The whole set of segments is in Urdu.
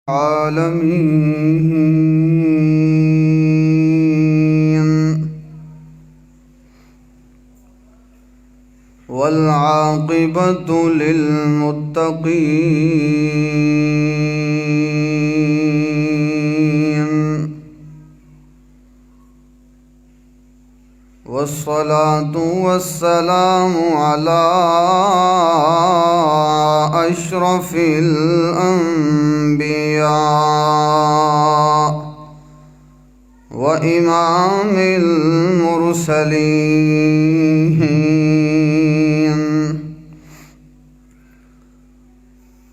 العالمين والعاقبة للمتقين والصلاة والسلام على أشرف الأنبياء وإمام المرسلين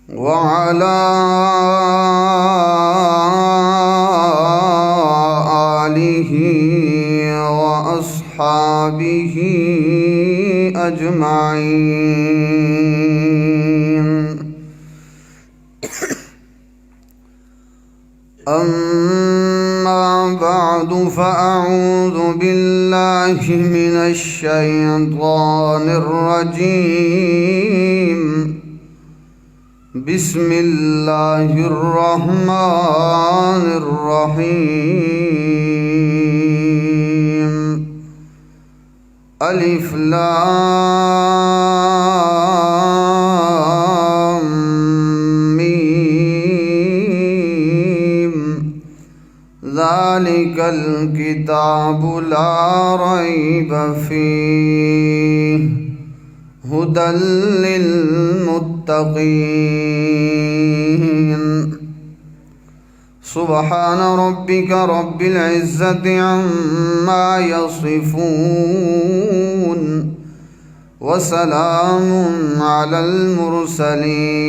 وعلى آله وأصحابه أجمعين. أما بعد فأعوذ بالله من الشيطان الرجيم. بسم الله الرحمن الرحيم. ألف لام ميم ذلك الكتاب لا ريب فيه هدى للمتقين. سبحان ربك رب العزة عما يصفون وسلام على المرسلين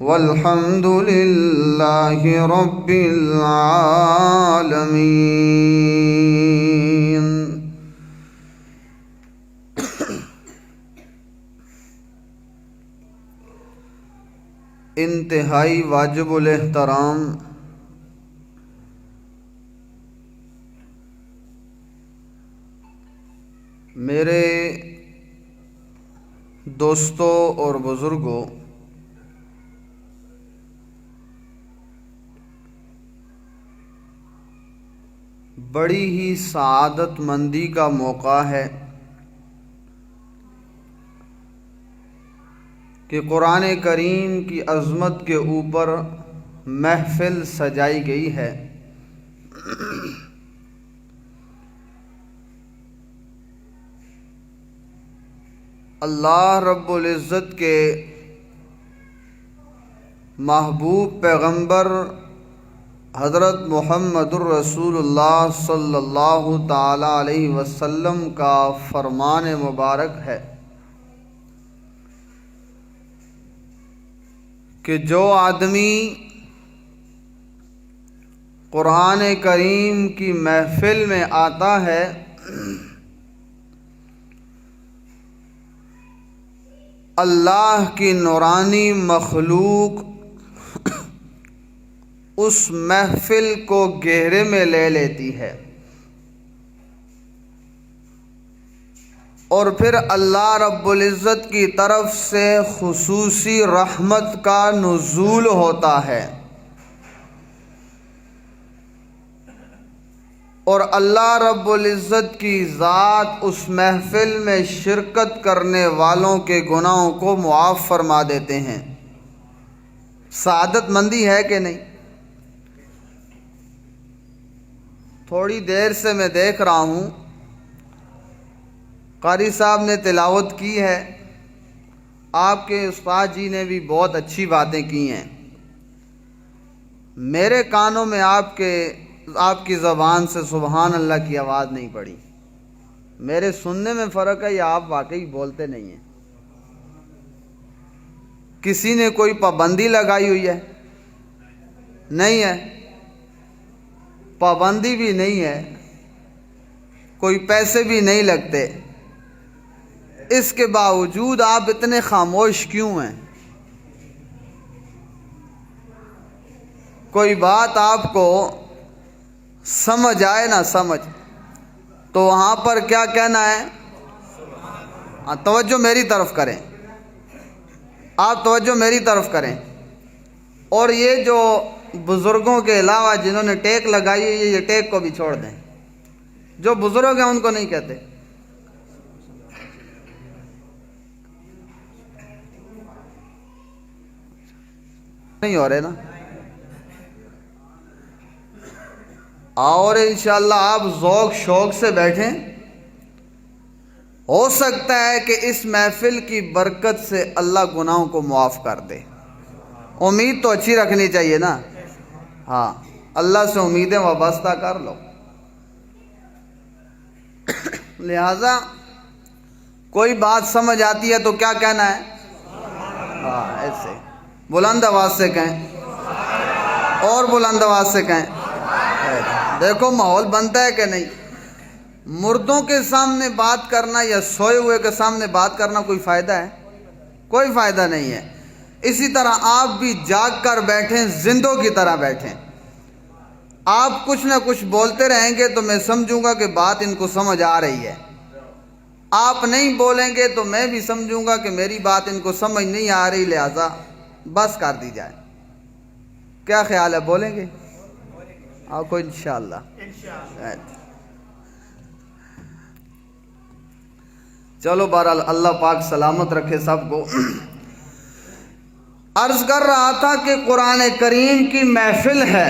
والحمد لله رب العالمين. انتہائی واجب الاحترام میرے دوستوں اور بزرگوں، بڑی ہی سعادت مندی کا موقع ہے کہ قرآن کریم کی عظمت کے اوپر محفل سجائی گئی ہے. اللہ رب العزت کے محبوب پیغمبر حضرت محمد الرسول اللہ صلی اللہ تعالی علیہ وسلم کا فرمان مبارک ہے کہ جو آدمی قرآن کریم کی محفل میں آتا ہے اللہ کی نورانی مخلوق اس محفل کو گہرے میں لے لیتی ہے، اور پھر اللہ رب العزت کی طرف سے خصوصی رحمت کا نزول ہوتا ہے، اور اللہ رب العزت کی ذات اس محفل میں شرکت کرنے والوں کے گناہوں کو معاف فرما دیتے ہیں. سعادت مندی ہے کہ نہیں؟ تھوڑی دیر سے میں دیکھ رہا ہوں قاری صاحب نے تلاوت کی ہے، آپ کے استاد جی نے بھی بہت اچھی باتیں کی ہیں. میرے کانوں میں آپ کی زبان سے سبحان اللہ کی آواز نہیں پڑی. میرے سننے میں فرق ہے یا آپ واقعی بولتے نہیں ہیں؟ کسی نے کوئی پابندی لگائی ہوئی ہے؟ نہیں ہے، پابندی بھی نہیں ہے، کوئی پیسے بھی نہیں لگتے، اس کے باوجود آپ اتنے خاموش کیوں ہیں؟ کوئی بات آپ کو سمجھ آئے نہ سمجھ تو وہاں پر کیا کہنا ہے؟ توجہ میری طرف کریں، آپ توجہ میری طرف کریں. اور یہ جو بزرگوں کے علاوہ جنہوں نے ٹیک لگائی ہے یہ ٹیک کو بھی چھوڑ دیں. جو بزرگ ہیں ان کو نہیں کہتے. نہیں ہو رہے نا. اور انشاءاللہ آپ ذوق شوق سے بیٹھیں. ہو سکتا ہے کہ اس محفل کی برکت سے اللہ گناہوں کو معاف کر دے. امید تو اچھی رکھنی چاہیے نا. ہاں اللہ سے امیدیں وابستہ کر لو. لہذا کوئی بات سمجھ آتی ہے تو کیا کہنا ہے؟ ہاں ایسے بلند آواز سے کہیں اور بلند آواز سے کہیں. دیکھو ماحول بنتا ہے کہ نہیں. مردوں کے سامنے بات کرنا یا سوئے ہوئے کے سامنے بات کرنا کوئی فائدہ ہے؟ کوئی فائدہ نہیں ہے. اسی طرح آپ بھی جاگ کر بیٹھیں، زندوں کی طرح بیٹھیں. آپ کچھ نہ کچھ بولتے رہیں گے تو میں سمجھوں گا کہ بات ان کو سمجھ آ رہی ہے. آپ نہیں بولیں گے تو میں بھی سمجھوں گا کہ میری بات ان کو سمجھ نہیں آ رہی، لہذا بس کر دی جائے. کیا خیال ہے، بولیں گے آپ کو انشاءاللہ؟ چلو بہرحال اللہ پاک سلامت رکھے سب کو. عرض کر رہا تھا کہ قرآن کریم کی محفل ہے.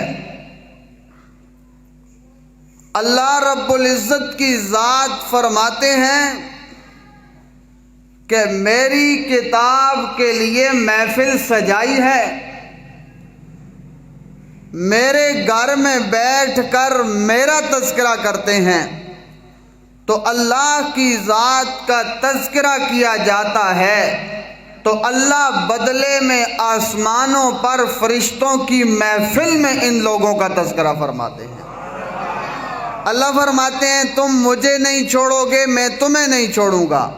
اللہ رب العزت کی ذات فرماتے ہیں کہ میری کتاب کے لیے محفل سجائی ہے. میرے گھر میں بیٹھ کر میرا تذکرہ کرتے ہیں تو اللہ کی ذات کا تذکرہ کیا جاتا ہے تو اللہ بدلے میں آسمانوں پر فرشتوں کی محفل میں ان لوگوں کا تذکرہ فرماتے ہیں. اللہ فرماتے ہیں تم مجھے نہیں چھوڑو گے، میں تمہیں نہیں چھوڑوں گا.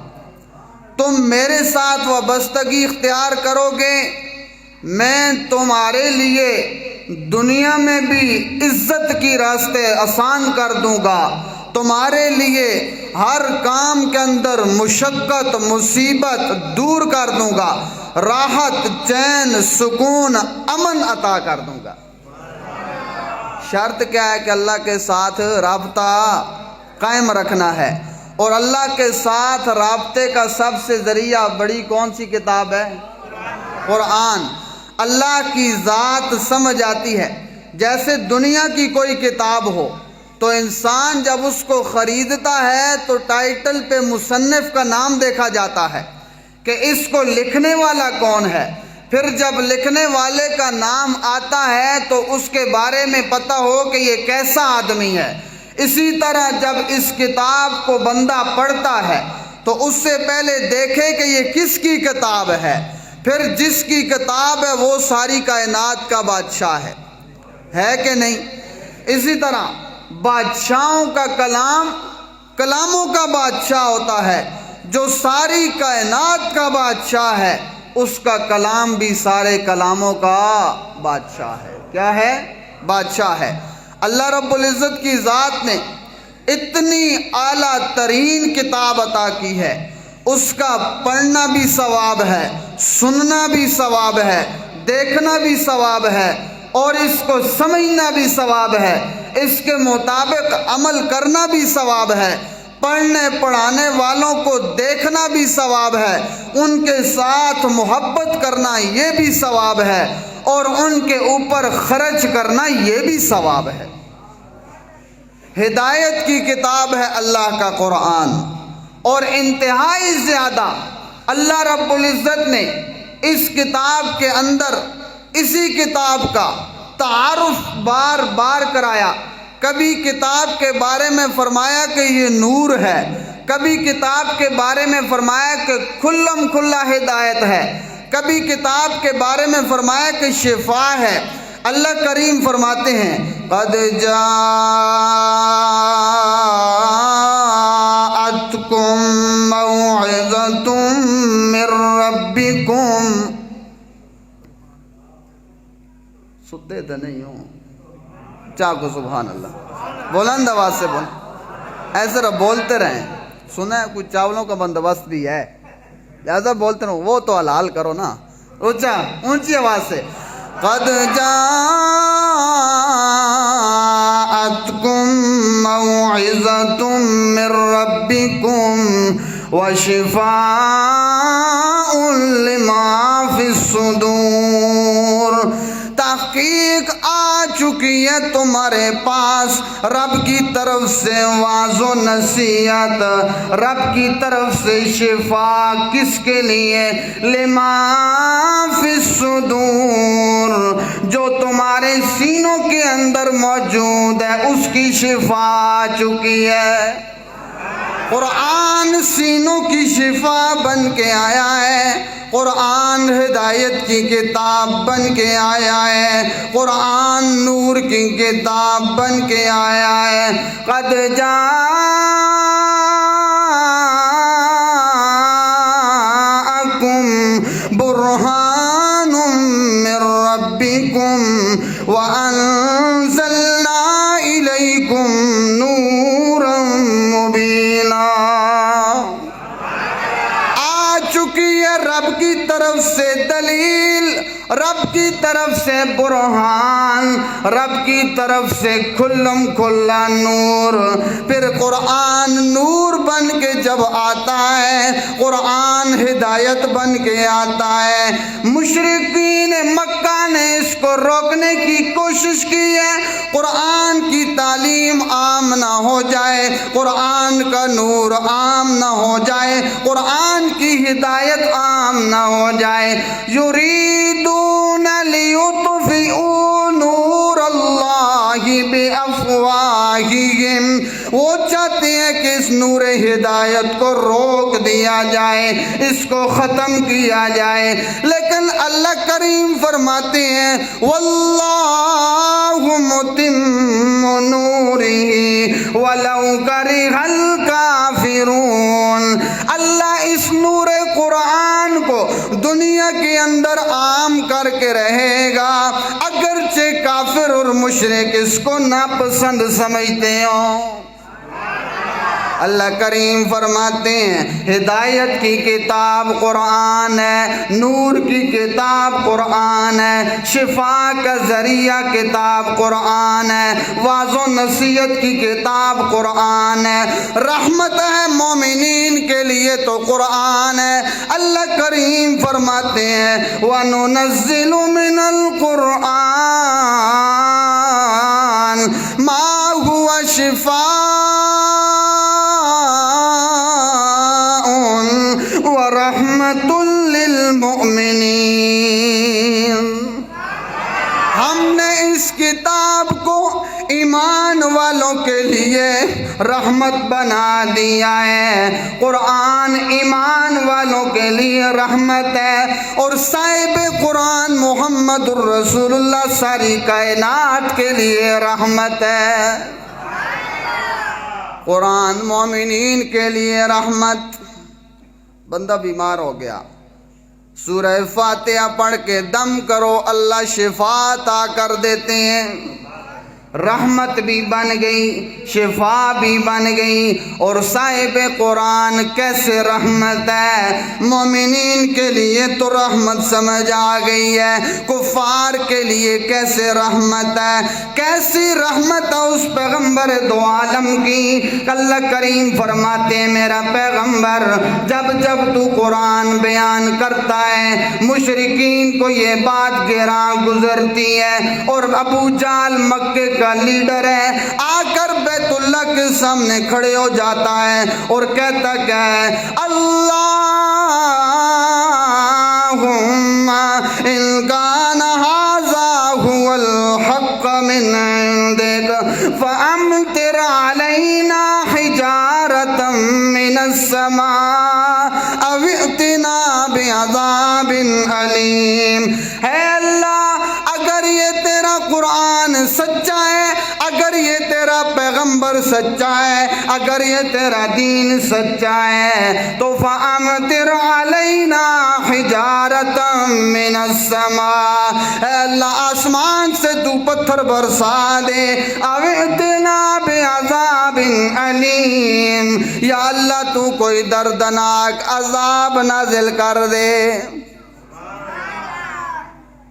تم میرے ساتھ وابستگی اختیار کرو گے، میں تمہارے لیے دنیا میں بھی عزت کی راستے آسان کر دوں گا. تمہارے لیے ہر کام کے اندر مشقت مصیبت دور کر دوں گا. راحت چین سکون امن عطا کر دوں گا. شرط کیا ہے کہ اللہ کے ساتھ رابطہ قائم رکھنا ہے. اور اللہ کے ساتھ رابطے کا سب سے ذریعہ بڑی کون سی کتاب ہے؟ قرآن. اللہ کی ذات سمجھ آتی ہے. جیسے دنیا کی کوئی کتاب ہو تو انسان جب اس کو خریدتا ہے تو ٹائٹل پہ مصنف کا نام دیکھا جاتا ہے کہ اس کو لکھنے والا کون ہے. پھر جب لکھنے والے کا نام آتا ہے تو اس کے بارے میں پتہ ہو کہ یہ کیسا آدمی ہے. اسی طرح جب اس کتاب کو بندہ پڑھتا ہے تو اس سے پہلے دیکھے کہ یہ کس کی کتاب ہے. پھر جس کی کتاب ہے وہ ساری کائنات کا بادشاہ ہے کہ نہیں؟ اسی طرح بادشاہوں کا کلام کلاموں کا بادشاہ ہوتا ہے. جو ساری کائنات کا بادشاہ ہے اس کا کلام بھی سارے کلاموں کا بادشاہ ہے. کیا ہے؟ بادشاہ ہے. اللہ رب العزت کی ذات نے اتنی اعلیٰ ترین کتاب عطا کی ہے. اس کا پڑھنا بھی ثواب ہے، سننا بھی ثواب ہے، دیکھنا بھی ثواب ہے اور اس کو سمجھنا بھی ثواب ہے. اس کے مطابق عمل کرنا بھی ثواب ہے. پڑھنے پڑھانے والوں کو دیکھنا بھی ثواب ہے. ان کے ساتھ محبت کرنا یہ بھی ثواب ہے اور ان کے اوپر خرچ کرنا یہ بھی ثواب ہے. ہدایت کی کتاب ہے اللہ کا قرآن. اور انتہائی زیادہ اللہ رب العزت نے اس کتاب کے اندر اسی کتاب کا تعارف بار بار کرایا. کبھی کتاب کے بارے میں فرمایا کہ یہ نور ہے، کبھی کتاب کے بارے میں فرمایا کہ کھلم کھلا ہدایت ہے، کبھی کتاب کے بارے میں فرمایا کہ شفا ہے. اللہ کریم فرماتے ہیں قد جاءتکم موعظۃ من ربکم. ستے تو نہیں ہوں چاہ کو سبحان اللہ بلند آواز سے بول. ایسے رہا بولتے رہیں. سنا ہے کچھ چاولوں کا بندوبست بھی ہے لہذا بولتے رہو. وہ تو حلال کرو نا. اونچا اونچی آواز سے قد جاءتكم موعظة من ربكم وشفاء لما في الصدور. تحقیق آ چکی ہے تمہارے پاس رب کی طرف سے واعظ و نصیحت، رب کی طرف سے شفا. کس کے لیے؟ لما فی الصدور، جو تمہارے سینوں کے اندر موجود ہے اس کی شفا آ چکی ہے. قرآن سینوں کی شفا بن کے آیا ہے، قرآن ہدایت کی کتاب بن کے آیا ہے، قرآن نور کی کتاب بن کے آیا ہے. قد جاءکم برہان من ربکم وانزلنا الیکم نورا مبینا. آ چکی ہے رب کی طرف سے دلیل، رب کی طرف سے برہان، رب کی طرف سے کھلم کھلا نور. پھر قرآن نور بن کے جب آتا ہے، قرآن ہدایت بن کے آتا ہے. مشرکین مکہ نے اس کو روکنے کی کوشش کی ہے، قرآن کی تعلیم عام نہ ہو جائے، قرآن کا نور عام نہ ہو جائے، قرآن کی ہدایت عام نہ ہو جائے. یریدون لیطفئوا نور اللہ بافواہہم، وہ چاہتے ہیں کہ اس نور ہدایت کو روک دیا جائے، اس کو ختم کیا جائے. لیکن اللہ کریم فرماتے ہیں واللہ متم نورہ ولو کرہ الکافرون. اللہ اس نور قرآن کو دنیا کے اندر عام کر کے رہے گا، اگرچہ کافر اور مشرک اس کو ناپسند سمجھتے ہوں. اللہ کریم فرماتے ہیں ہدایت کی کتاب قرآن ہے، نور کی کتاب قرآن ہے، شفا کا ذریعہ کتاب قرآن ہے، واعظ و نصیحت کی کتاب قرآن ہے، رحمت ہے مومنین کے لیے تو قرآن ہے. اللہ کریم فرماتے ہیں وَنُنَزِّلُ مِنَ الْقُرْآنِ مَا هُوَ شِفَاءٌ وَرَحْمَةٌ لِّلْمُؤْمِنِينَ. ہم نے اس کتاب کو ایمان والوں کے لیے رحمت بنا دیا ہے. قرآن ایمان والوں کے لیے رحمت ہے، اور صاحب قرآن محمد الرسول اللہ ساری کائنات کے لیے رحمت ہے. قرآن مومنین کے لیے رحمت. بندہ بیمار ہو گیا، سورہ فاتحہ پڑھ کے دم کرو، اللہ شفا عطا کر دیتے ہیں. رحمت بھی بن گئی، شفا بھی بن گئی. اور صاحب قرآن کیسے رحمت ہے؟ مومنین کے لیے تو رحمت سمجھ آ گئی ہے، کفار کے لیے کیسے رحمت ہے؟ کیسی رحمت ہے اس پیغمبر دو عالم کی؟ اللہ کریم فرماتے ہیں میرا پیغمبر جب جب تو قرآن بیان کرتا ہے مشرکین کو یہ بات گراں گزرتی ہے، اور ابو جہل مکے کا لیڈر ہے، آ کر بیت اللہ کے سامنے کھڑے ہو جاتا ہے اور کہتا کیا ہے؟ اللہم ان کان ھذا ھو الحق من عندک فامطر علینا حجارۃ من السماء او ائتنا بعذاب علیم. ہے اللہ اگر یہ تیرا قرآن سچا ہے، اگر یہ تیرا پیغمبر سچا ہے، اگر یہ تیرا دین سچا ہے تو فَأَمْطِرْ عَلَيْنَا حِجَارَةً مِّنَ السَّمَاءِ، اے اللہ آسمان سے تو پتھر برسا دے، اَوْ ائْتِنَا بِعَذَابٍ عَلِيمٍ، یا اللہ تو کوئی دردناک عذاب نازل کر دے.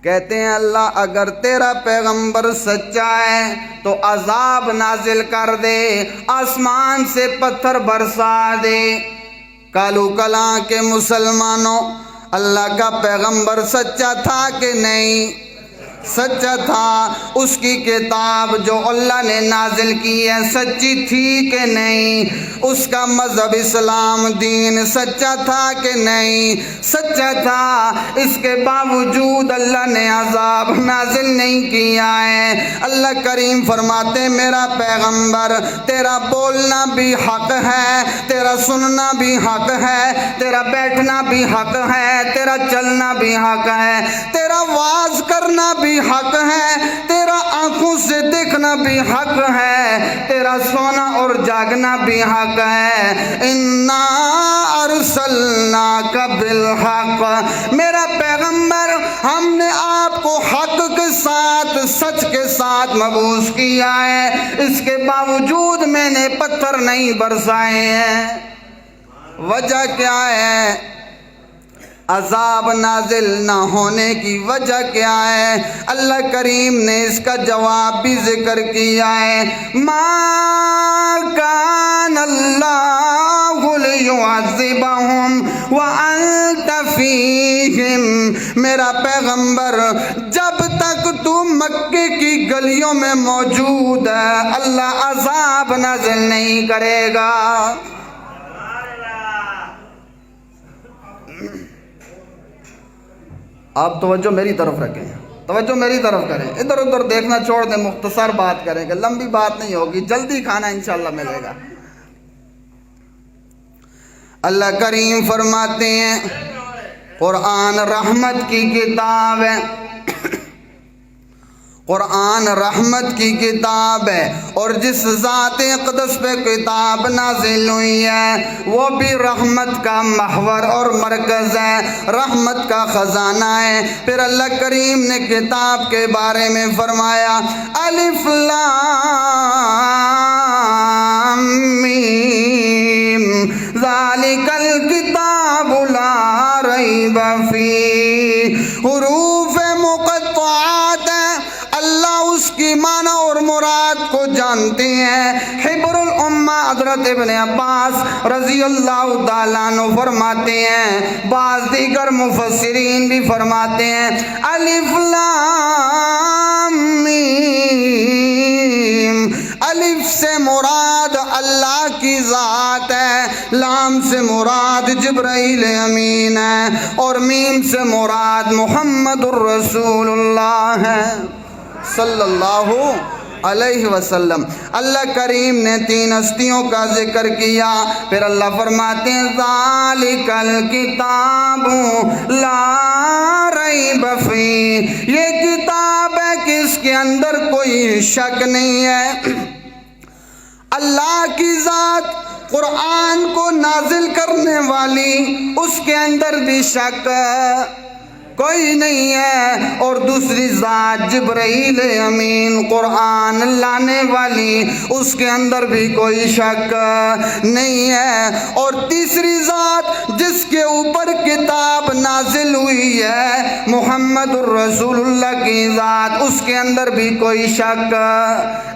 کہتے ہیں اللہ اگر تیرا پیغمبر سچا ہے تو عذاب نازل کر دے، آسمان سے پتھر برسا دے۔ کالو کلاں کے مسلمانوں، اللہ کا پیغمبر سچا تھا کہ نہیں؟ سچا تھا۔ اس کی کتاب جو اللہ نے نازل کی ہے سچی تھی کہ نہیں؟ اس کا مذہب اسلام دین سچا تھا کہ نہیں؟ سچا تھا۔ اس کے باوجود اللہ نے عذاب نازل نہیں کیا ہے۔ اللہ کریم فرماتے ہیں میرا پیغمبر تیرا بولنا بھی حق ہے، تیرا سننا بھی حق ہے، تیرا بیٹھنا بھی حق ہے، تیرا چلنا بھی حق ہے، تیرا واز کرنا بھی حق ہے، تیرا آنکھوں سے دیکھنا بھی حق ہے، تیرا سونا اور جاگنا بھی حق ہے۔ اِنَّا أَرْسَلْنَاكَ بِالْحَقِّ، میرا پیغمبر ہم نے آپ کو حق کے ساتھ سچ کے ساتھ مبعوث کیا ہے، اس کے باوجود میں نے پتھر نہیں برسائے ہیں۔ وجہ کیا ہے؟ عذاب نازل نہ ہونے کی وجہ کیا ہے؟ اللہ کریم نے اس کا جواب بھی ذکر کیا ہے۔ ما کان اللہ لیعذبہم وانت فیہم، میرا پیغمبر جب تک تو مکے کی گلیوں میں موجود ہے اللہ عذاب نازل نہیں کرے گا۔ آپ توجہ میری طرف رکھیں، توجہ میری طرف کریں، ادھر ادھر دیکھنا چھوڑ دیں، مختصر بات کریں گے، لمبی بات نہیں ہوگی، جلدی کھانا انشاءاللہ ملے گا۔ اللہ کریم فرماتے ہیں قرآن رحمت کی کتاب ہے، قرآن رحمت کی کتاب ہے، اور جس ذات اقدس پہ کتاب نازل ہوئی ہے وہ بھی رحمت کا محور اور مرکز ہے، رحمت کا خزانہ ہے۔ پھر اللہ کریم نے کتاب کے بارے میں فرمایا الف لام میم ذالک الکتاب لا ریب فیہ، حروف مقطعات ہیں، اللہ اس کی معنی اور مراد کو جانتے ہیں۔ حبر الامہ حضرت ابن عباس رضی اللہ تعالیٰ عنہ فرماتے ہیں، بعض دیگر مفسرین بھی فرماتے ہیں الف لام میم، الف سے مراد اللہ کی ذات ہے، لام سے مراد جبرائیل امین ہے، اور میم سے مراد محمد الرسول اللہ ہے صلی اللہ علیہ وسلم۔ اللہ کریم نے تین ہستیوں کا ذکر کیا، پھر اللہ فرماتے ہیں ذالک الکتاب لا ریب فیہ، یہ کتاب ہے کہ اس کے اندر کوئی شک نہیں ہے۔ اللہ کی ذات قرآن کو نازل کرنے والی، اس کے اندر بھی شک کوئی نہیں ہے، اور دوسری ذات جبرائیل امین قرآن لانے والی، اس کے اندر بھی کوئی شک نہیں ہے، اور تیسری ذات جس کے اوپر کتاب نازل ہوئی ہے محمد الرسول اللہ کی ذات، اس کے اندر بھی کوئی شک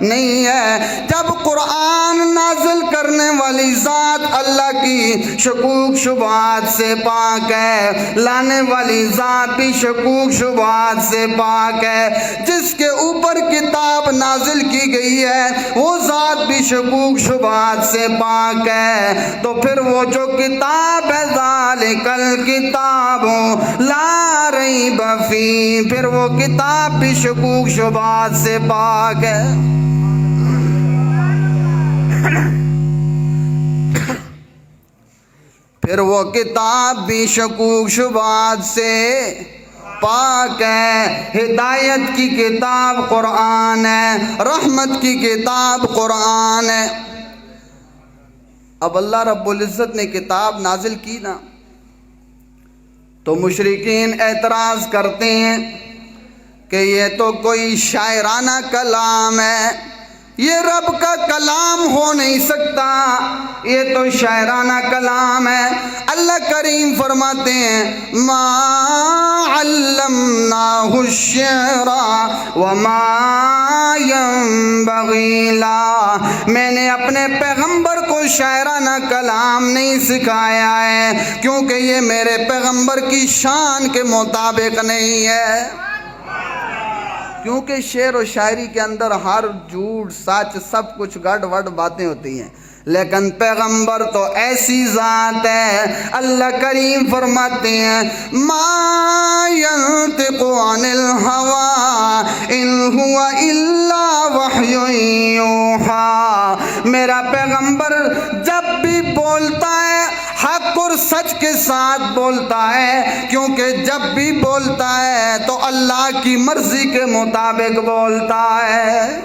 نہیں ہے۔ جب قرآن نازل کرنے والی ذات اللہ کی شکوک شبہات سے پاک ہے، لانے والی ذات بھی شکوک شبہات سے پاک ہے، جس کے اوپر کتاب نازل کی گئی ہے وہ ذات بھی شکوک شبہات سے پاک ہے، تو پھر وہ جو کتاب ہے ذالک الکتاب لا ریب فیہ، پھر وہ کتاب بھی شکوک شبہات سے پاک ہے۔ پھر وہ کتاب بھی شکوک شبہات سے پاک ہے۔ ہدایت کی کتاب قرآن ہے، رحمت کی کتاب قرآن ہے۔ اب اللہ رب العزت نے کتاب نازل کی نا، تو مشرکین اعتراض کرتے ہیں کہ یہ تو کوئی شاعرانہ کلام ہے، یہ رب کا کلام ہو نہیں سکتا، یہ تو شاعرانہ کلام ہے۔ اللہ کریم فرماتے ہیں ما علمناہ الشعر وما ينبغی لہ، میں نے اپنے پیغمبر کو شاعرانہ کلام نہیں سکھایا ہے کیونکہ یہ میرے پیغمبر کی شان کے مطابق نہیں ہے۔ کیونکہ شعر و شاعری کے اندر ہر جھوٹ سچ سب کچھ گڑ وڈ باتیں ہوتی ہیں، لیکن پیغمبر تو ایسی ذات ہے۔ اللہ کریم فرماتے ہیں ما ينطق عن الهوى ان هو الا وحی یوحی، میرا پیغمبر جب بھی بولتا ہے حق اور سچ کے ساتھ بولتا ہے، کیونکہ جب بھی بولتا ہے تو اللہ کی مرضی کے مطابق بولتا ہے۔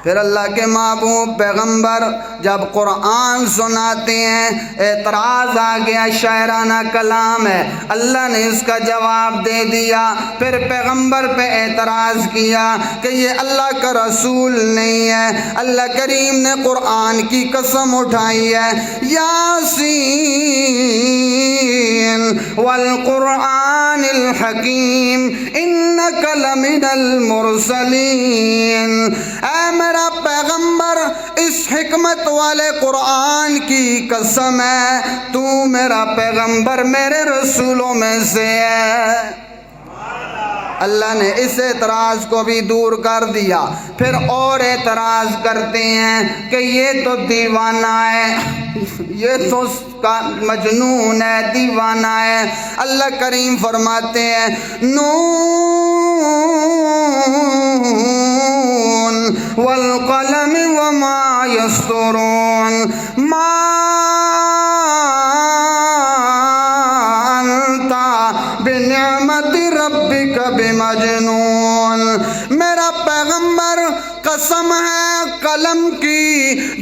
پھر اللہ کے محبوب پیغمبر جب قرآن سناتے ہیں، اعتراض آ گیا شاعرانہ کلام ہے، اللہ نے اس کا جواب دے دیا، پھر پیغمبر پہ اعتراض کیا کہ یہ اللہ کا رسول نہیں ہے۔ اللہ کریم نے قرآن کی قسم اٹھائی ہے، یاسین والقرآن الحکیم انک لمن المرسلین، اے میرا پیغمبر اس حکمت والے قرآن کی قسم ہے، تو میرا پیغمبر میرے رسولوں میں سے ہے۔ اللہ نے اس اعتراض کو بھی دور کر دیا۔ پھر اور اعتراض کرتے ہیں کہ یہ تو دیوانہ ہے، یہ تو مجنون ہے، دیوانہ ہے۔ اللہ کریم فرماتے ہیں والقلم وما يسطرون ما انت بنعمت ربک بمجنون، میرا پیغمبر قسم ہے قلم کی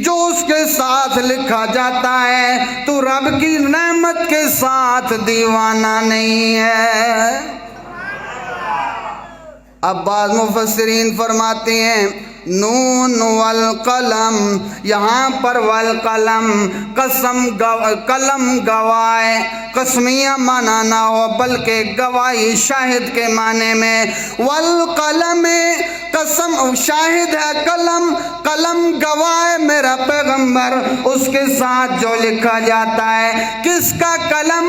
جو اس کے ساتھ لکھا جاتا ہے، تو رب کی نعمت کے ساتھ دیوانہ نہیں ہے۔ اب بعض مفسرین فرماتے ہیں نون والقلم، یہاں پر والقلم قلم گواہ، قسمیہ معنی نہ ہو بلکہ گواہی شاہد کے معنی میں، والقلم قسم شاہد ہے قلم، قلم گواہ میرا پیغمبر اس کے ساتھ جو لکھا جاتا ہے۔ کس کا قلم؟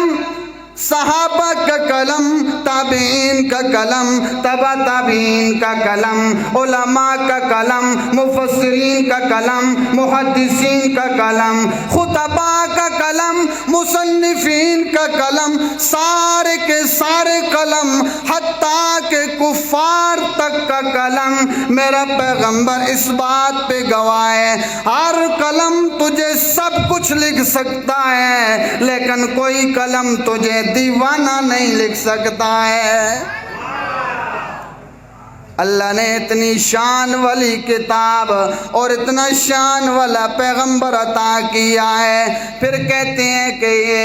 صحابہ کا قلم، تابعین کا قلم، تبع تابعین کا قلم، علماء کا قلم، مفسرین کا قلم، محدثین کا قلم، خطباء کا قلم، مصنفین کا قلم، سارے کے سارے قلم، حتیٰ کہ کفار تک کا قلم، میرا پیغمبر اس بات پہ گواہ ہے۔ ہر قلم تجھے سب کچھ لکھ سکتا ہے، لیکن کوئی قلم تجھے دیوانہ نہیں لکھ سکتا ہے۔ اللہ نے اتنی شان والی کتاب اور اتنا شان والا پیغمبر عطا کیا ہے، پھر کہتے ہیں کہ یہ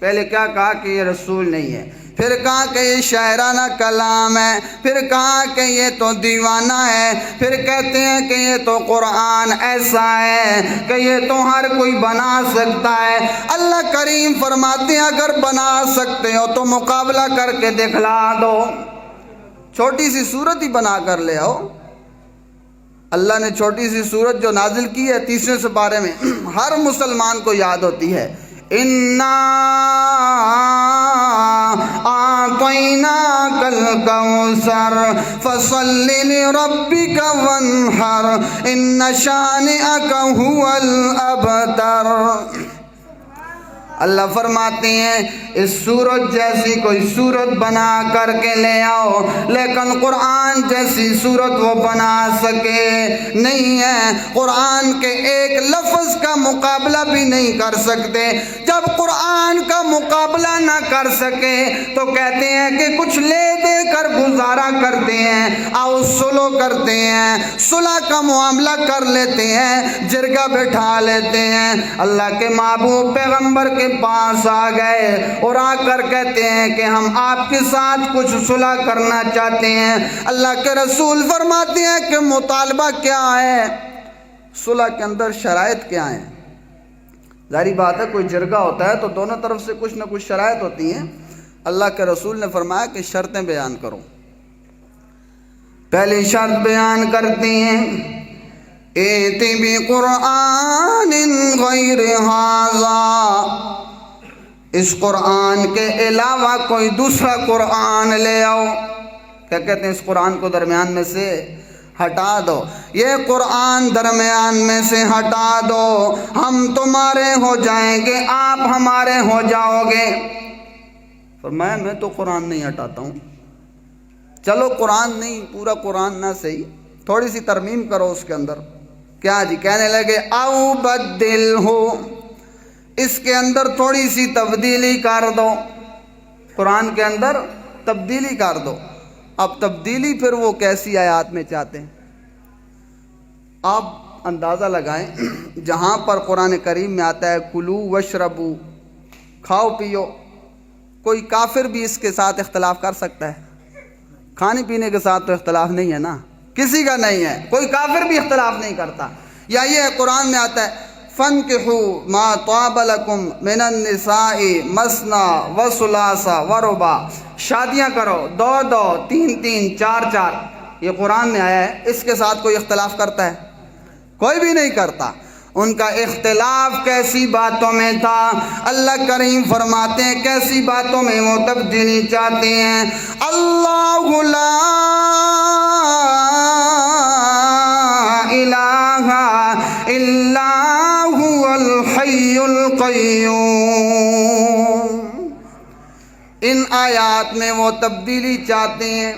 پہلے کیا کہا کہ یہ رسول نہیں ہے، پھر کہا کہ یہ شاعرانہ کلام ہے، پھر کہا کہ یہ تو دیوانہ ہے، پھر کہتے ہیں کہ یہ تو قرآن ایسا ہے کہ یہ تو ہر کوئی بنا سکتا ہے۔ اللہ کریم فرماتے ہیں اگر بنا سکتے ہو تو مقابلہ کر کے دکھلا دو، چھوٹی سی سورت ہی بنا کر لے آؤ۔ اللہ نے چھوٹی سی سورت جو نازل کی ہے 30ویں سپارے میں، ہر مسلمان کو یاد ہوتی ہے، اِنَّا أَعْطَيْنَاكَ الْكَوْثَرَ فَصَلِّ لِرَبِّكَ وَانْحَرْ إِنَّ شَانِئَكَ هُوَ الْأَبْتَرُ۔ اللہ فرماتے ہیں اس سورت جیسی کوئی سورت بنا کر کے لے آؤ، لیکن قرآن جیسی سورت وہ بنا سکے نہیں ہے، قرآن کے ایک لفظ کا مقابلہ بھی نہیں کر سکتے۔ جب قرآن کا مقابلہ نہ کر سکے تو کہتے ہیں کہ کچھ لے دے کر گزارا کرتے ہیں، آؤ سلو کرتے ہیں، صلح کا معاملہ کر لیتے ہیں، جرگہ بٹھا لیتے ہیں۔ اللہ کے محبوب پیغمبر کے پاس آ گئے اور آ کر کہتے ہیں کہ ہم آپ کے ساتھ کچھ صلح کرنا چاہتے ہیں۔ اللہ کے رسول فرماتے ہیں کہ مطالبہ کیا ہے، صلح کے اندر شرائط کیا ہیں؟ ظاہری بات ہے کوئی جرگہ ہوتا ہے تو دونوں طرف سے کچھ نہ کچھ شرائط ہوتی ہیں۔ اللہ کے رسول نے فرمایا کہ شرطیں بیان کرو۔ پہلی شرط بیان کرتے ہیں، ایتی بقرآن غیر ھذا، اس قرآن کے علاوہ کوئی دوسرا قرآن لے آؤ۔ کیا کہتے ہیں؟ اس قرآن کو درمیان میں سے ہٹا دو، یہ قرآن درمیان میں سے ہٹا دو، ہم تمہارے ہو جائیں گے، آپ ہمارے ہو جاؤ گے۔ فرمایا میں تو قرآن نہیں ہٹاتا ہوں، چلو قرآن نہیں، پورا قرآن نہ صحیح، تھوڑی سی ترمیم کرو اس کے اندر۔ کیا جی؟ کہنے لگے او بدل ہو، اس کے اندر تھوڑی سی تبدیلی کر دو، قرآن کے اندر تبدیلی کر دو۔ اب تبدیلی پھر وہ کیسی آیات میں چاہتے ہیں؟ آپ اندازہ لگائیں، جہاں پر قرآن کریم میں آتا ہے کلو وشربو، کھاؤ پیو، کوئی کافر بھی اس کے ساتھ اختلاف کر سکتا ہے؟ کھانے پینے کے ساتھ تو اختلاف نہیں ہے نا، کسی کا نہیں ہے، کوئی کافر بھی اختلاف نہیں کرتا۔ یا یہ قرآن میں آتا ہے فَانْكِحُوا مَا طَابَ لَكُم مِّنَ النِّسَاءِ مَثْنَىٰ وَثُلَاثَ وَرُبَاع، شادیاں کرو، دو دو، تین تین، چار چار، یہ قرآن میں آیا ہے۔ اس کے ساتھ کوئی اختلاف کرتا ہے؟ کوئی بھی نہیں کرتا۔ ان کا اختلاف کیسی باتوں میں تھا؟ اللہ کریم فرماتے ہیں کیسی باتوں میں وہ تبدیلی چاہتے ہیں۔ اللہ لا الہ الا هو الحی القیوم، ان آیات میں وہ تبدیلی چاہتے ہیں،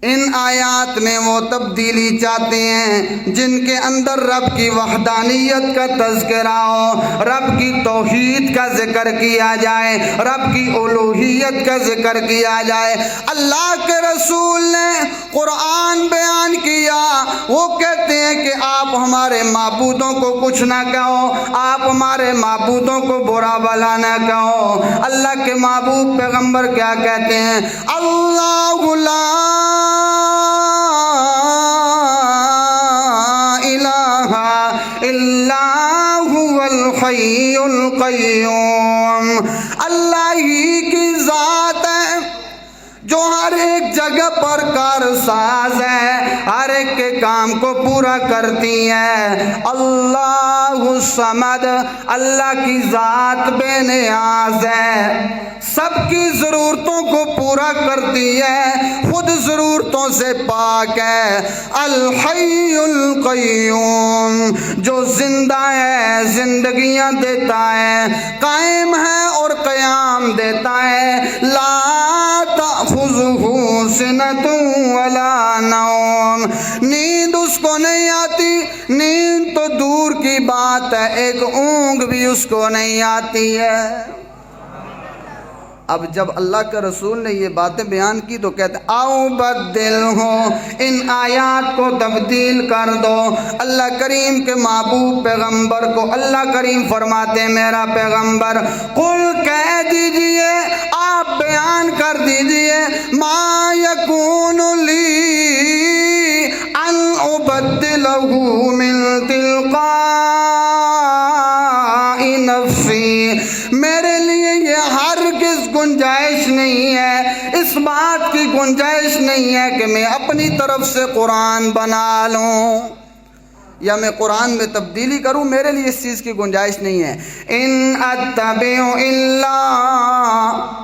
ان آیات میں وہ تبدیلی چاہتے ہیں جن کے اندر رب کی وحدانیت کا تذکرہ ہو، رب کی توحید کا ذکر کیا جائے، رب کی الوہیت کا ذکر کیا جائے۔ اللہ کے رسول نے قرآن بیان کیا، وہ کہتے ہیں کہ آپ ہمارے معبودوں کو کچھ نہ کہو، آپ ہمارے معبودوں کو برا بھلا نہ کہو۔ اللہ کے معبود پیغمبر کیا کہتے ہیں؟ اللہ لا الہ الا هو الحی القیوم، اللہ ہی کی ذات ہے جو ہر ایک جگہ پر کارساز ہے، ہر ایک کے کام کو پورا کرتی ہے۔ اللہ الصمد، اللہ کی ذات بے نیاز ہے، سب کی ضرورتوں کو پورا کرتی ہے، خود ضرورتوں سے پاک ہے۔ الحی القیوم، جو زندہ ہے، زندگیاں دیتا ہے، قائم ہے اور قیام دیتا ہے۔ لا تأخذہ سنۃ ولا نوم، نیند اس کو نہیں آتی، نیند تو دور کی بات ہے، ایک اونگ بھی اس کو نہیں آتی ہے۔ اب جب اللہ کے رسول نے یہ باتیں بیان کی تو کہتے ہیں او بدل ہو، ان آیات کو تبدیل کر دو۔ اللہ کریم کے محبوب پیغمبر کو اللہ کریم فرماتے ہیں میرا پیغمبر قل، کہہ دیجئے، آپ بیان کر دیجئے، ما یکون لی ان ابدلہ من تلقاء نفسی، میرے لیے یہ ہرگز گنجائش نہیں ہے، اس بات کی گنجائش نہیں ہے کہ میں اپنی طرف سے قرآن بنا لوں یا میں قرآن میں تبدیلی کروں، میرے لیے اس چیز کی گنجائش نہیں ہے۔ ان اتبع الا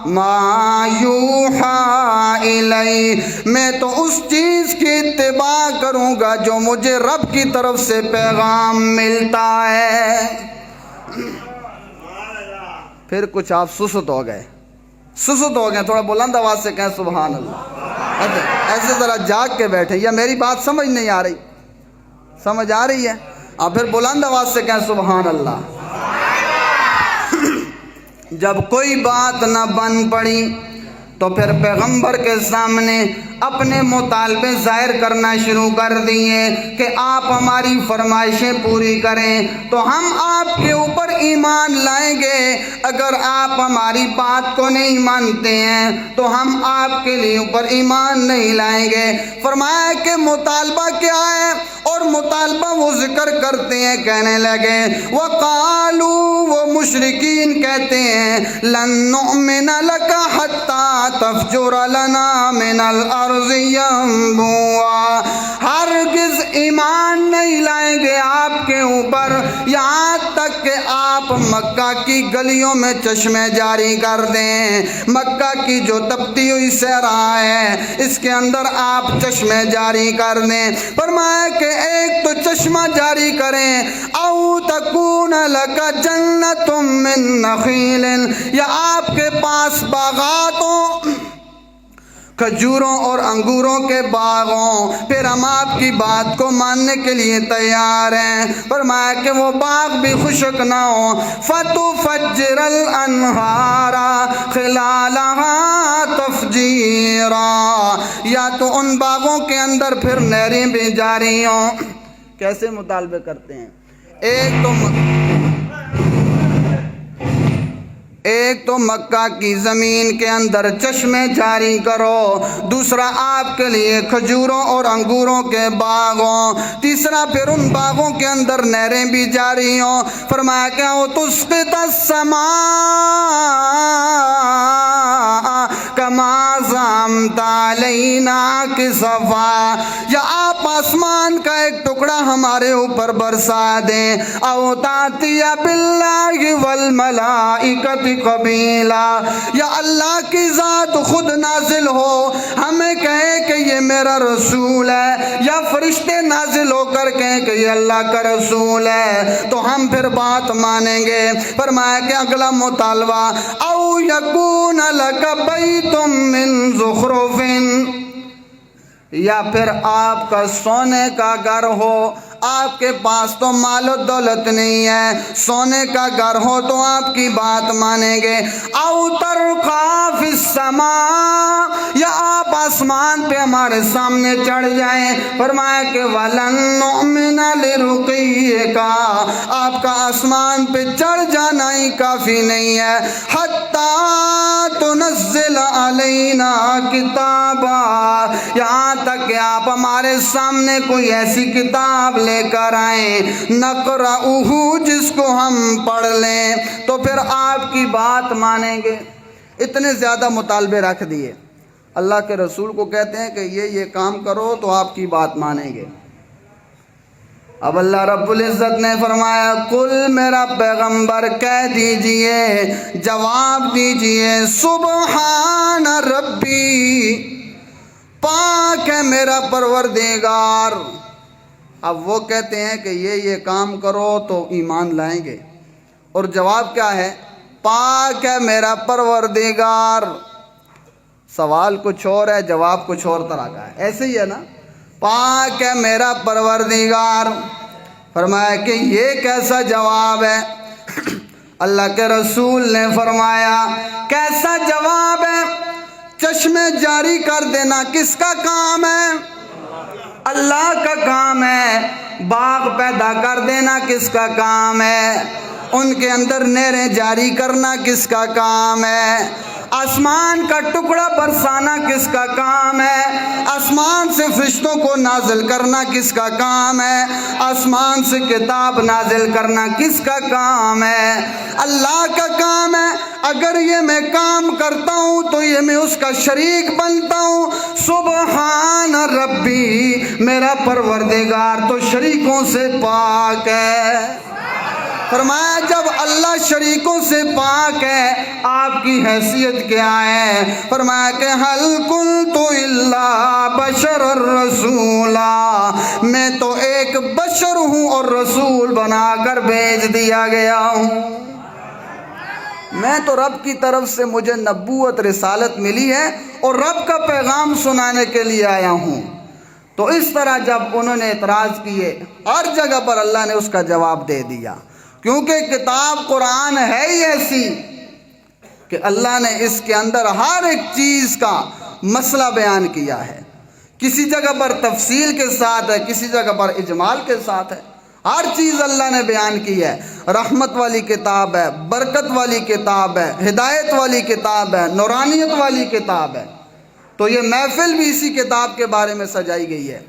ما یوحی الی، میں تو اس چیز کی اتباع کروں گا جو مجھے رب کی طرف سے پیغام ملتا ہے۔ پھر کچھ آپ سست ہو گئے، سست ہو گئے، تھوڑا بلند آواز سے کہیں سبحان اللہ، ایسے ذرا جاگ کے بیٹھے، یا میری بات سمجھ نہیں آ رہی؟ سمجھ آ رہی ہے؟ آپ پھر بلند آواز سے کہیں سبحان اللہ۔ جب کوئی بات نہ بن پڑی تو پھر پیغمبر کے سامنے اپنے مطالبے ظاہر کرنا شروع کر دیے کہ آپ ہماری فرمائشیں پوری کریں تو ہم آپ کے اوپر ایمان لائیں گے، اگر آپ ہماری بات کو نہیں مانتے ہیں تو ہم آپ کے لیے اوپر ایمان نہیں لائیں گے۔ فرمایا کہ مطالبہ کیا ہے، اور مطالبہ وہ ذکر کرتے ہیں، کہنے لگے وَقَالُوا، وہ مشرکین کہتے ہیں لَن نُؤْمِنَ لَكَ حَتَّى تَفْجُرَ لَنَا مِنَ الْأَرْضِ يَنبُوعًا، ہرگز ایمان نہیں لائیں گے آپ کے اوپر یہاں تک کہ آپ مکہ کی گلیوں میں چشمے جاری کر دیں۔ مکہ کی جو تپتی ہوئی صحرا ہے اس کے اندر آپ چشمے جاری کر دیں۔ فرمایا کہ ایک تو چشمہ جاری کریں، او تکون لک جنت من نخیل، یا آپ کے پاس باغاتوں، کھجوروں اور انگوروں کے باغوں، پھر ہم آپ کی بات کو ماننے کے لیے تیار ہیں۔ فرمایا کہ وہ باغ بھی خشک نہ ہو، فَتُفَجِّرَ الْأَنْهَارَ خِلَالَهَا تَفْجِيرًا، یا تو ان باغوں کے اندر پھر نہریں بھی جاری ہوں۔ کیسے مطالبے کرتے ہیں؟ ایک تو مکہ کی زمین کے اندر چشمے جاری کرو، دوسرا آپ کے لیے کھجوروں اور انگوروں کے باغوں، تیسرا پھر ان باغوں کے اندر نہریں بھی جاری ہوں۔ فرمایا کہ او تسقط السماء کما زعمت علینا کسفا، یا آپ آسمان کا ایک ٹکڑا ہمارے اوپر برسا دیں، او تاتی باللہ والملائکۃ قبیلا، یا اللہ کی ذات خود نازل ہو ہمیں کہے کہ یہ میرا رسول ہے، یا فرشتے نازل ہو کر کہیں کہ یہ اللہ کا رسول ہے، تو ہم پھر بات مانیں گے۔ فرمایا کہ اگلا مطالبہ او یکون لک بیت من زخرف، یا پھر آپ کا سونے کا گھر ہو، آپ کے پاس تو مال و دولت نہیں ہے، سونے کا گھر ہو تو آپ کی بات مانیں گے۔ او ترقی فی السماء، یا آپ آسمان پہ ہمارے سامنے چڑھ جائیں۔ فرمایا کہ وَلَن نُؤْمِنَ لِرُقِيِّكَ، آپ کا آسمان پہ چڑھ جانا ہی کافی نہیں ہے، حَتَّى تُنَزِّلَ عَلَيْنَا کتابا، یہاں تک کہ آپ ہمارے سامنے کوئی ایسی کتاب لے کر آئیں نقرأہ، جس کو ہم پڑھ لیں تو پھر آپ کی بات مانیں گے۔ اتنے زیادہ مطالبے رکھ دیے، اللہ کے رسول کو کہتے ہیں کہ یہ کام کرو تو آپ کی بات مانیں گے۔ اب اللہ رب العزت نے فرمایا قل، میرا پیغمبر کہہ دیجئے، جواب دیجئے، سبحان ربی، پاک ہے میرا پروردگار۔ اب وہ کہتے ہیں کہ یہ کام کرو تو ایمان لائیں گے، اور جواب کیا ہے؟ پاک ہے میرا پروردگار۔ سوال کچھ اور ہے، جواب کچھ اور طرح کا ہے، ایسے ہی ہے نا، پاک ہے میرا پروردگار۔ فرمایا کہ یہ کیسا جواب ہے؟ اللہ کے رسول نے فرمایا کیسا جواب ہے؟ چشمے جاری کر دینا کس کا کام ہے؟ اللہ کا کام ہے۔ باغ پیدا کر دینا کس کا کام ہے؟ ان کے اندر نہریں جاری کرنا کس کا کام ہے؟ آسمان کا ٹکڑا برسانا کس کا کام ہے؟ آسمان سے فرشتوں کو نازل کرنا کس کا کام ہے؟ آسمان سے کتاب نازل کرنا کس کا کام ہے؟ اللہ کا کام ہے۔ اگر یہ میں کام کرتا ہوں تو یہ میں اس کا شریک بنتا ہوں۔ سبحان ربی، میرا پروردگار تو شریکوں سے پاک ہے۔ فرمایا جب اللہ شریکوں سے پاک ہے، آپ کی حیثیت کیا ہے؟ فرمایا کہ حل کنت الا بشر الرسولا، میں تو ایک بشر ہوں اور رسول بنا کر بھیج دیا گیا ہوں۔ میں تو رب کی طرف سے مجھے نبوت رسالت ملی ہے اور رب کا پیغام سنانے کے لیے آیا ہوں۔ تو اس طرح جب انہوں نے اعتراض کیے، ہر جگہ پر اللہ نے اس کا جواب دے دیا، کیونکہ کتاب قرآن ہے ہی ایسی کہ اللہ نے اس کے اندر ہر ایک چیز کا مسئلہ بیان کیا ہے۔ کسی جگہ پر تفصیل کے ساتھ ہے، کسی جگہ پر اجمال کے ساتھ ہے، ہر چیز اللہ نے بیان کی ہے۔ رحمت والی کتاب ہے، برکت والی کتاب ہے، ہدایت والی کتاب ہے، نورانیت والی کتاب ہے۔ تو یہ محفل بھی اسی کتاب کے بارے میں سجائی گئی ہے،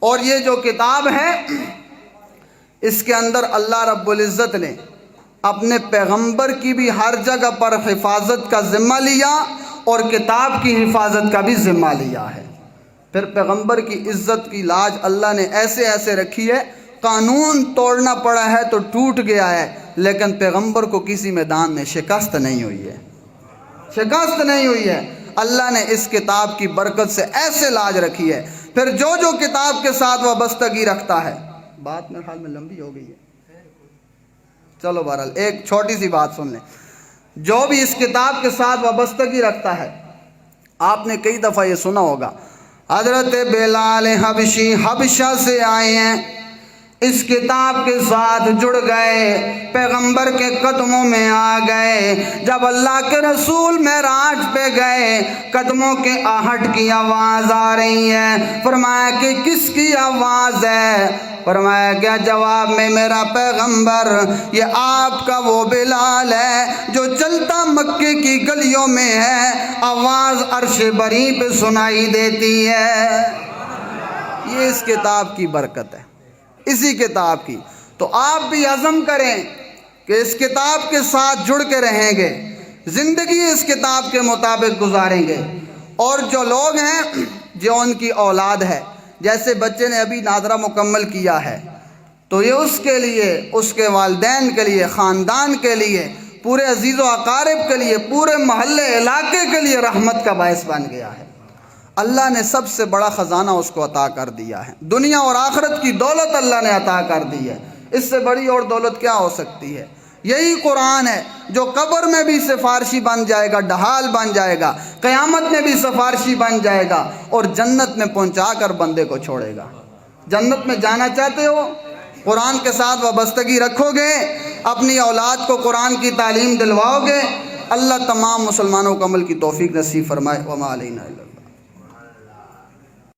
اور یہ جو کتاب ہے اس کے اندر اللہ رب العزت نے اپنے پیغمبر کی بھی ہر جگہ پر حفاظت کا ذمہ لیا اور کتاب کی حفاظت کا بھی ذمہ لیا ہے۔ پھر پیغمبر کی عزت کی لاج اللہ نے ایسے ایسے رکھی ہے، قانون توڑنا پڑا ہے تو ٹوٹ گیا ہے، لیکن پیغمبر کو کسی میدان میں شکست نہیں ہوئی ہے، شکست نہیں ہوئی ہے۔ اللہ نے اس کتاب کی برکت سے ایسے لاج رکھی ہے۔ پھر جو جو کتاب کے ساتھ وابستگی رکھتا ہے، بات میرے خیال میں لمبی ہو گئی ہے، چلو بہرحال ایک چھوٹی سی بات سن لیں۔ جو بھی اس کتاب کے ساتھ وابستگی رکھتا ہے، آپ نے کئی دفعہ یہ سنا ہوگا، حضرت بلال حبشی حبشہ سے آئے ہیں، اس کتاب کے ساتھ جڑ گئے، پیغمبر کے قدموں میں آ گئے۔ جب اللہ کے رسول معراج پہ گئے، قدموں کے آہٹ کی آواز آ رہی ہے۔ فرمایا کہ کس کی آواز ہے؟ فرمایا کہ جواب میں میرا پیغمبر، یہ آپ کا وہ بلال ہے جو چلتا مکے کی گلیوں میں ہے، آواز عرش بری پہ سنائی دیتی ہے۔ یہ اس کتاب کی برکت ہے، اسی کتاب کی۔ تو آپ بھی عزم کریں کہ اس کتاب کے ساتھ جڑ کے رہیں گے، زندگی اس کتاب کے مطابق گزاریں گے۔ اور جو لوگ ہیں جو ان کی اولاد ہے، جیسے بچے نے ابھی ناظرہ مکمل کیا ہے، تو یہ اس کے لیے، اس کے والدین کے لیے، خاندان کے لیے، پورے عزیز و اقارب کے لیے، پورے محلے علاقے کے لیے رحمت کا باعث بن گیا ہے۔ اللہ نے سب سے بڑا خزانہ اس کو عطا کر دیا ہے، دنیا اور آخرت کی دولت اللہ نے عطا کر دی ہے۔ اس سے بڑی اور دولت کیا ہو سکتی ہے؟ یہی قرآن ہے جو قبر میں بھی سفارشی بن جائے گا، ڈھال بن جائے گا، قیامت میں بھی سفارشی بن جائے گا، اور جنت میں پہنچا کر بندے کو چھوڑے گا۔ جنت میں جانا چاہتے ہو؟ قرآن کے ساتھ وابستگی رکھو گے، اپنی اولاد کو قرآن کی تعلیم دلواؤ گے، اللہ تمام مسلمانوں کو عمل کی توفیق نصیب فرمائے۔ وما علینا الا